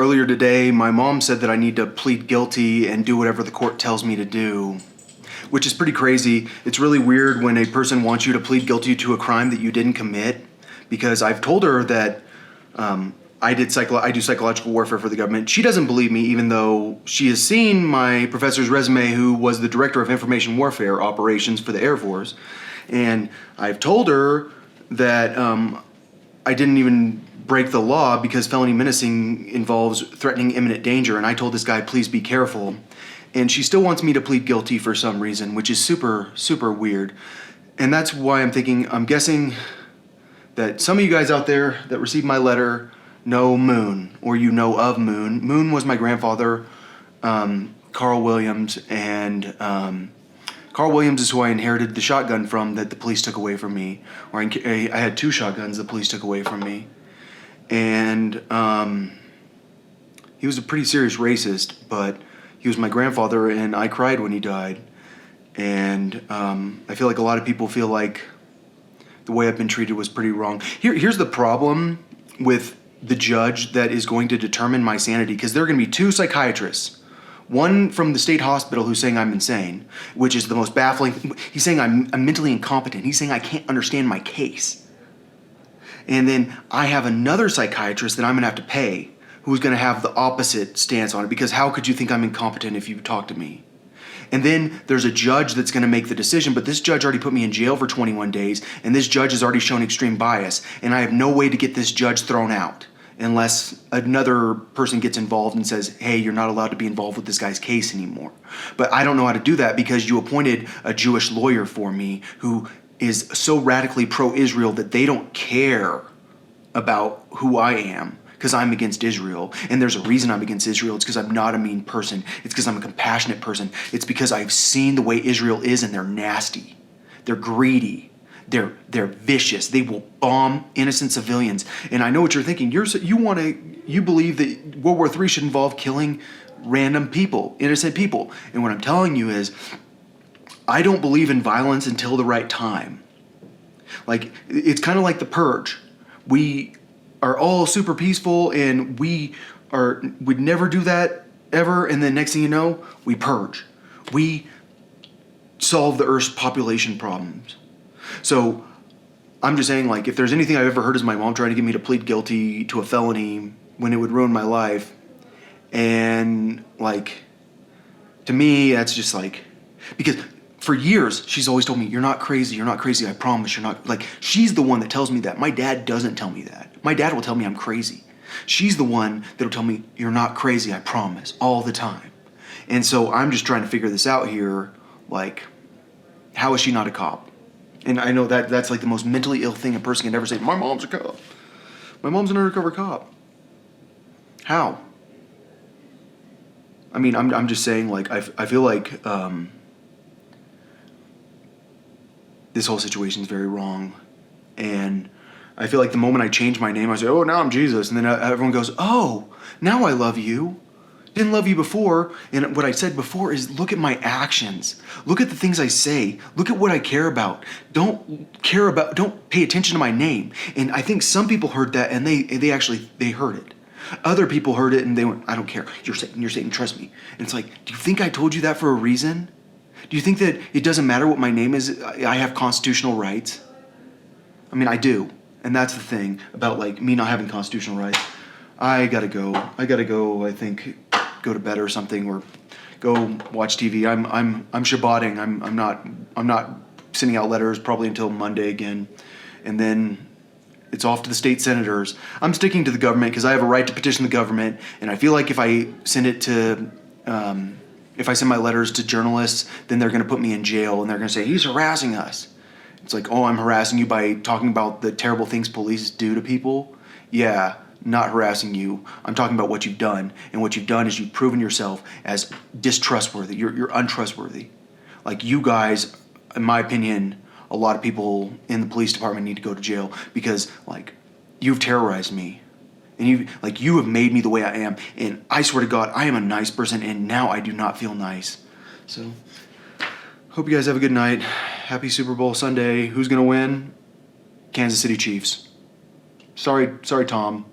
Earlier today, my mom said that I need to plead guilty and do whatever the court tells me to do, which is pretty crazy. It's really weird when a person wants you to plead guilty to a crime that you didn't commit, because I've told her that I do psychological warfare for the government. She doesn't believe me, even though she has seen my professor's resume, who was the director of information warfare operations for the Air Force. And I've told her that I didn't even break the law because felony menacing involves threatening imminent danger. And I told this guy, please be careful. And she still wants me to plead guilty for some reason, which is super, super weird. And that's why I'm guessing that some of you guys out there that received my letter know Moon, or you know of Moon. Moon was my grandfather, Carl Williams, and Carl Williams is who I inherited the shotgun from that the police took away from me. Or I had 2 shotguns the police took away from me. And he was a pretty serious racist, but he was my grandfather, and I cried when he died. And I feel like a lot of people feel like the way I've been treated was pretty wrong. Here's the problem with the judge that is going to determine my sanity, because there are going to be 2 psychiatrists. One from the state hospital who's saying I'm insane, which is the most baffling. He's saying I'm mentally incompetent. He's saying I can't understand my case. And then I have another psychiatrist that I'm going to have to pay, who's going to have the opposite stance on it, because how could you think I'm incompetent if you talk to me? And then there's a judge that's going to make the decision, but this judge already put me in jail for 21 days, and this judge has already shown extreme bias, and I have no way to get this judge thrown out unless another person gets involved and says, hey, you're not allowed to be involved with this guy's case anymore. But I don't know how to do that because you appointed a Jewish lawyer for me who is so radically pro-Israel that they don't care about who I am, because I'm against Israel. And there's a reason I'm against Israel. It's because I'm not a mean person. It's because I'm a compassionate person. It's because I've seen the way Israel is, and they're nasty. They're greedy. They're vicious. They will bomb innocent civilians. And I know what you're thinking. You believe that World War III should involve killing random people, innocent people. And what I'm telling you is, I don't believe in violence until the right time. Like, it's kind of like the Purge. We are all super peaceful, and we'd never do that ever. And then next thing you know, we purge. We solve the Earth's population problems. So I'm just saying, like, if there's anything I've ever heard is my mom trying to get me to plead guilty to a felony when it would ruin my life. And, like, to me, that's just like, because for years, she's always told me, you're not crazy, I promise, you're not, like, she's the one that tells me that. My dad doesn't tell me that. My dad will tell me I'm crazy. She's the one that'll tell me, you're not crazy, I promise, all the time. And so I'm just trying to figure this out here, like, how is she not a cop? And I know that's like the most mentally ill thing a person can ever say. My mom's a cop. My mom's an undercover cop. How? I mean, I'm just saying, like, I feel like this whole situation is very wrong. And I feel like the moment I change my name, I say, oh, now I'm Jesus. And then everyone goes, oh, now I love you. Didn't love you before. And what I said before is, look at my actions. Look at the things I say. Look at what I care about. Don't pay attention to my name. And I think some people heard that, and they heard it. Other people heard it and they went, I don't care. You're Satan, trust me. And it's like, do you think I told you that for a reason? Do you think that it doesn't matter what my name is? I have constitutional rights. I mean, I do. And that's the thing about, like, me not having constitutional rights. I gotta go, I think, go to bed or something, or go watch TV. I'm Shabbating. I'm not sending out letters probably until Monday again. And then it's off to the state senators. I'm sticking to the government because I have a right to petition the government. And I feel like if I send my letters to journalists, then they're going to put me in jail, and they're going to say, he's harassing us. It's like, oh, I'm harassing you by talking about the terrible things police do to people? Yeah, not harassing you. I'm talking about what you've done. And what you've done is you've proven yourself as distrustworthy. You're untrustworthy. Like, you guys, in my opinion, a lot of people in the police department need to go to jail because, like, you've terrorized me. And you have made me the way I am. And I swear to God, I am a nice person, and now I do not feel nice. So, hope you guys have a good night. Happy Super Bowl Sunday. Who's going to win? Kansas City Chiefs. Sorry, Tom.